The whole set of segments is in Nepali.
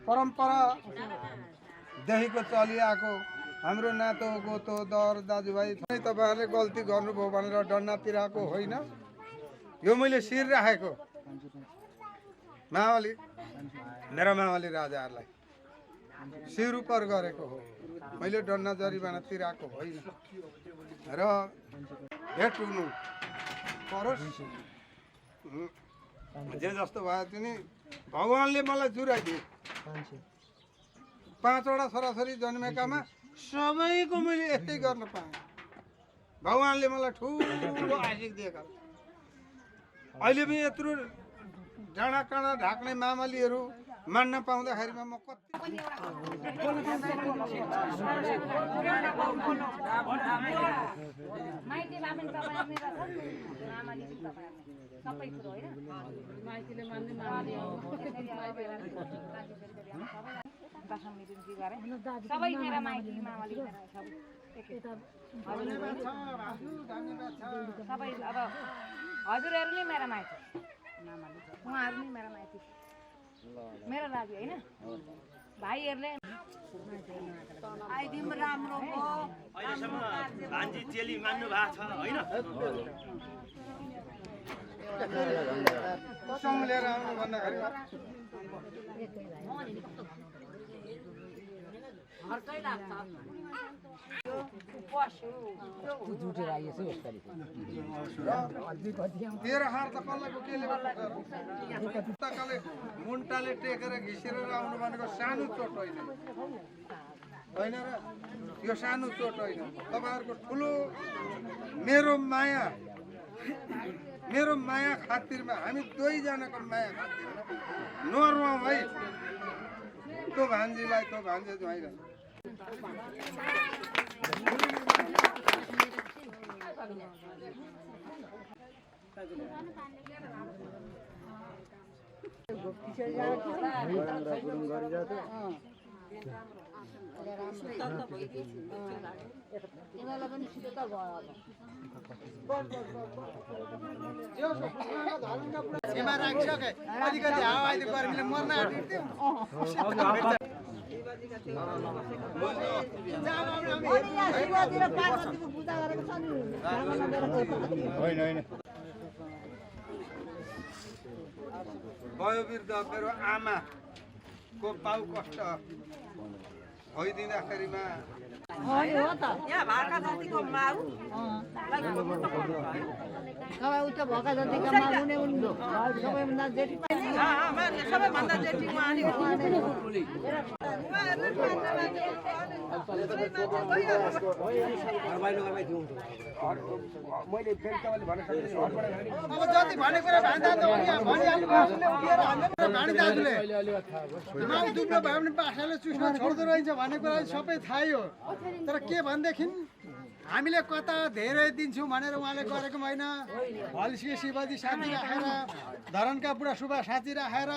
परम्परा देखिको चलिआएको हाम्रो नातो गोतो दर दाजुभाइ तपाईँहरूले गल्ती गर्नुभयो भनेर डन्ना तिराएको होइन। यो मैले शिर राखेको मावली मेरा मावली राजाहरूलाई शिर उपर गरेको हो। मैले डन्ना जरिवाना तिराएको होइन र भेट हुनु परोस् जे जस्तो भयो तिनी भगवानले मलाई जुराइदिए। 5 वटा छोराछोरी जन्मेकामा सबैको मैले यस्तै गर्न पाएँ। भगवानले मलाई ठुलो आशिक दिएका। अहिले पनि यत्रो डाँडा काँडा ढाक्ने मामलीहरू मान्न पाउँदाखेरिमा म कति सबै कुरो होइन माइतीले मान्ने सबै मेरा माइती मामाली सबै अब हजुरहरू नै मेरा माइती उहाँहरू नै मेरा माइती मेरो लागि होइन भाइहरूले आइदिम राम्रो हो। भान्जी चेली मान्नु भएको छ होइन सँग लिएर आउनु भन्दाखेरि तेरो हार त कसलाको केले मुन्टाले टेकेर घिसेर आउनु भनेको सानो चोट होइन होइन र यो सानो चोट होइन। तपाईँहरूको ठुलो मेरो माया खातिरमा हामी दुईजनाको माया खातिरमा नर्वा भाइ त्यो भान्जीलाई त्यो भान्जे ज्वाइँलाई अलिकति हावा अहिले गर्मीले मर्न आँटेको वयोवृद्ध मेरो आमाको पाउ कष्ट भइदिँदाखेरिमा यहाँ भाका जतिको माउ उता भएका जतिका माग्ने उनको सबैभन्दा जेठी सबैभन्दा जेठी मैले फेरि तपाईँले भन्न सक्नुहुन्छ अब जति भने कुरा भान्जा त भनिहाल्नु भानी दाजुले माउ दुब्लो भयो भने बासाले चुस्न छोड्दो रहेछ भन्ने कुरा सबै थाहै हो। तर के भनेदेखि हामीले कता धेरै दिन्छौँ भनेर उहाँले गरेको होइन। हल्सिए शिवजी साथी राखेर धरनका बुढा सुब्बा साथी राखेर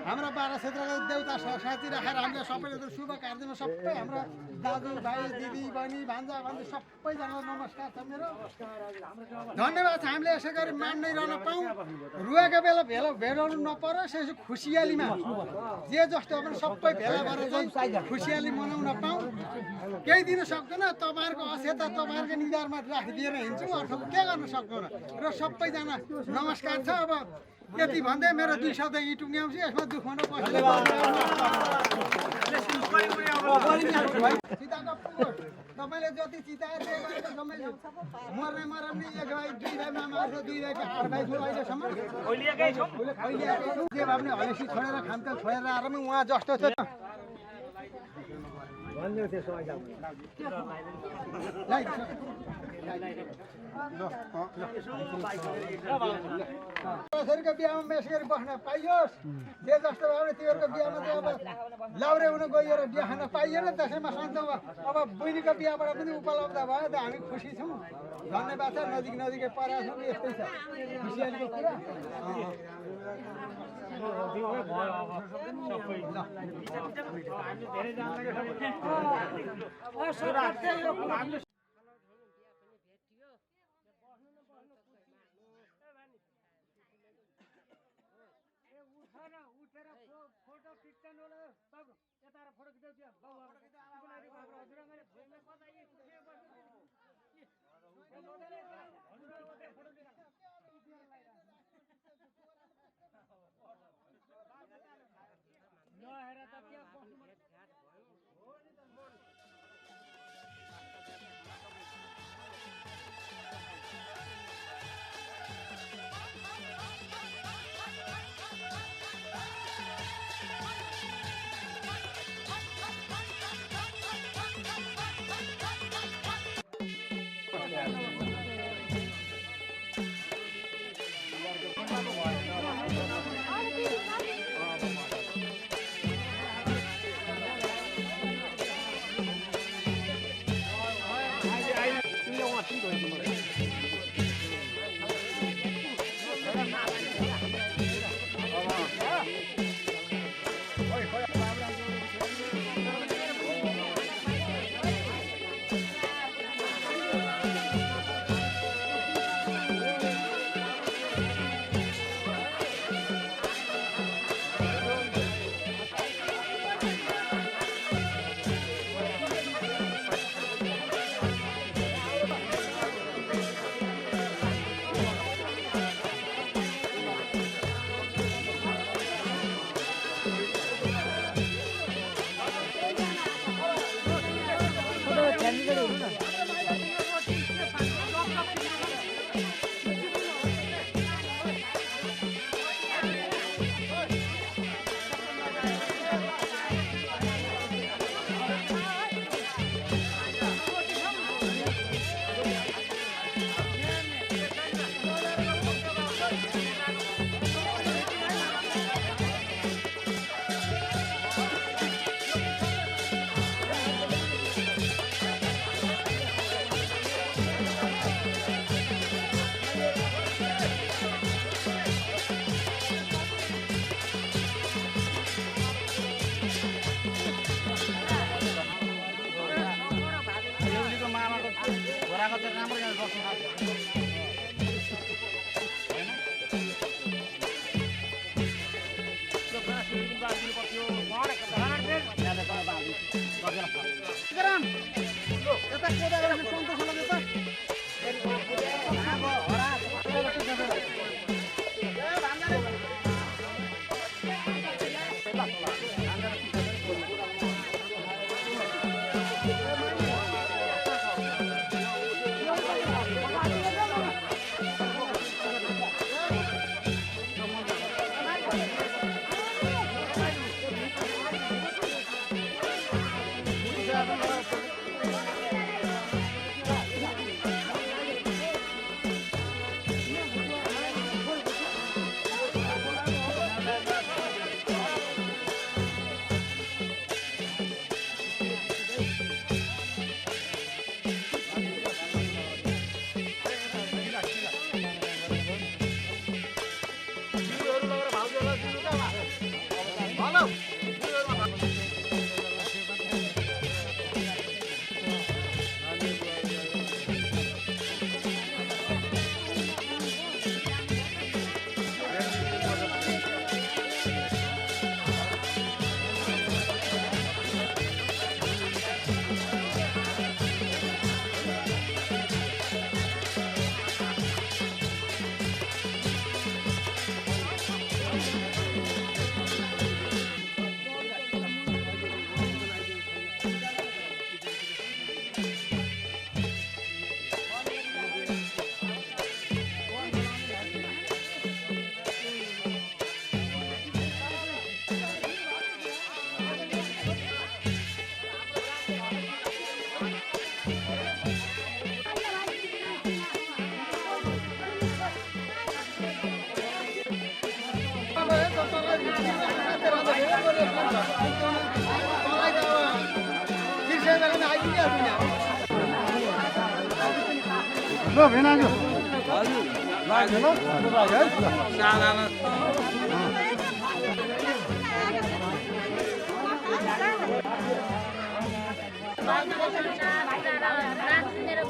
हाम्रा बाह्र क्षेत्रका देउता साथी राखेर हामीले सबैले त शुभ कार्यमा सबै हाम्रा दाजुभाइ दिदी बहिनी भान्जा भान्जी सबैजनालाई नमस्कार छ मेरो धन्यवाद छ। हामीले यसै गरी मान्दै रहन पाऊँ, रुवाको बेला भेटाउनु नपरोस्, यसो खुसियालीमा जे जस्तो हो भने सबै भेला भएर चाहिँ खुसियाली मनाउन पाऊँ। केही दिन सक्दैन, तपाईँहरूको अक्षता तपाईँहरूको निधारमा राखिदिएर हिँड्छौँ, अर्को के गर्न सक्दैन र सबैजना नमस्कार छ। अब यति भन्दै मेरो 2 शब्द यहीँ टुङ्ग्याउँछु, यसमा दुःख न बस्नु। तपाईँले जति चिताएर सबैले मर्ने मर्ने 1 भाइ 2 भाइ मामाहरू 2 भाइ 8 भाइ छु अहिलेसम्म जे भए पनि हलेसी छोडेर खामतेल छोडेर आएर पनि उहाँ जस्तो छ छोरीको बिहामा मेस गरी बस्न पाइयोस् जे जस्तो भयो भने तिमीहरूको बिहामा चाहिँ अब लाउरे हुन गइएर बिहा खान पाइएन त्यसैमा सन्तमा अब बहिनीको बिहाबाट पनि उपलब्ध भयो त हामी खुसी छौँ धन्यवाद छ नजिकै परेका छौँ यस्तै छ खुसियालीको कुरा उठेर फोटो खिच्दैन होला बाबु यता फोटो खिचाउँछ ल भेनाजु लाग्यो ल लाग्यो है मेरो